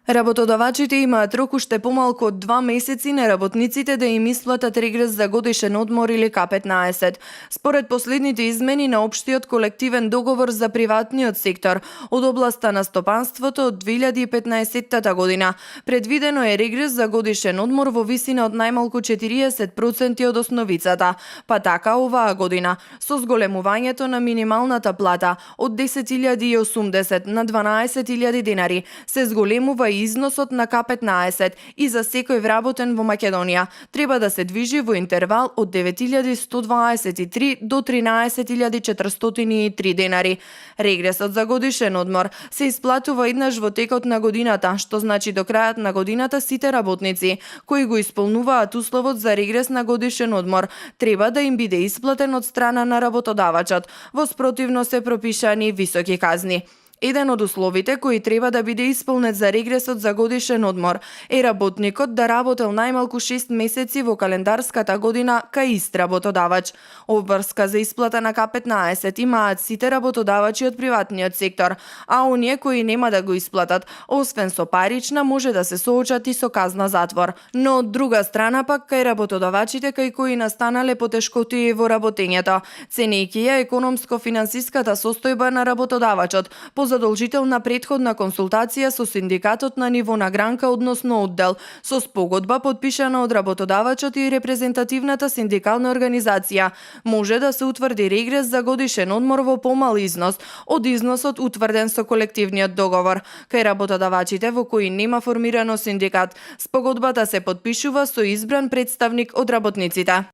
Работодавачите имаат рок уште помалку од 2 месеци на работниците да им исплатат регрес за годишен одмор или К15. Според последните измени на општиот колективен договор за приватниот сектор од областа на стопанството од 2015 година, предвидено е регрес за годишен одмор во висина од најмалку 40% од основицата, па така оваа година со зголемувањето на минималната плата од 10.080 на 12.000 денари се зголемува и износот на К15 и за секој вработен во Македонија треба да се движи во интервал од 9.123 до 13.403 денари. Регресот за годишен одмор се исплатува еднаш во текот на годината, што значи до крајот на годината сите работници кои го исполнуваат условот за регрес на годишен одмор треба да им биде исплатен од страна на работодавачот, во спротивно се пропишани високи казни. Еден од условите кои треба да биде исполнет за регресот за годишен одмор е работникот да работел најмалку 6 месеци во календарската година кај ист работодавач. Обврска за исплата на К15 имаат сите работодавачи од приватниот сектор, а оние кои нема да го исплатат, освен со парична, може да се соочат и со казна затвор. Но од друга страна пак кај работодавачите кај кои настанале потешкотии во работењето, ценејќи ја економско-финансиската состојба на работодавачот, задолжителна претходна консултација со синдикатот на ниво на гранка, односно оддел, со спогодба подпишана од работодавачот и репрезентативната синдикална организација, може да се утврди регрес за годишен одмор во помал износ од износот утврден со колективниот договор. Кај работодавачите во кои нема формирано синдикат, спогодбата се подпишува со избран представник од работниците.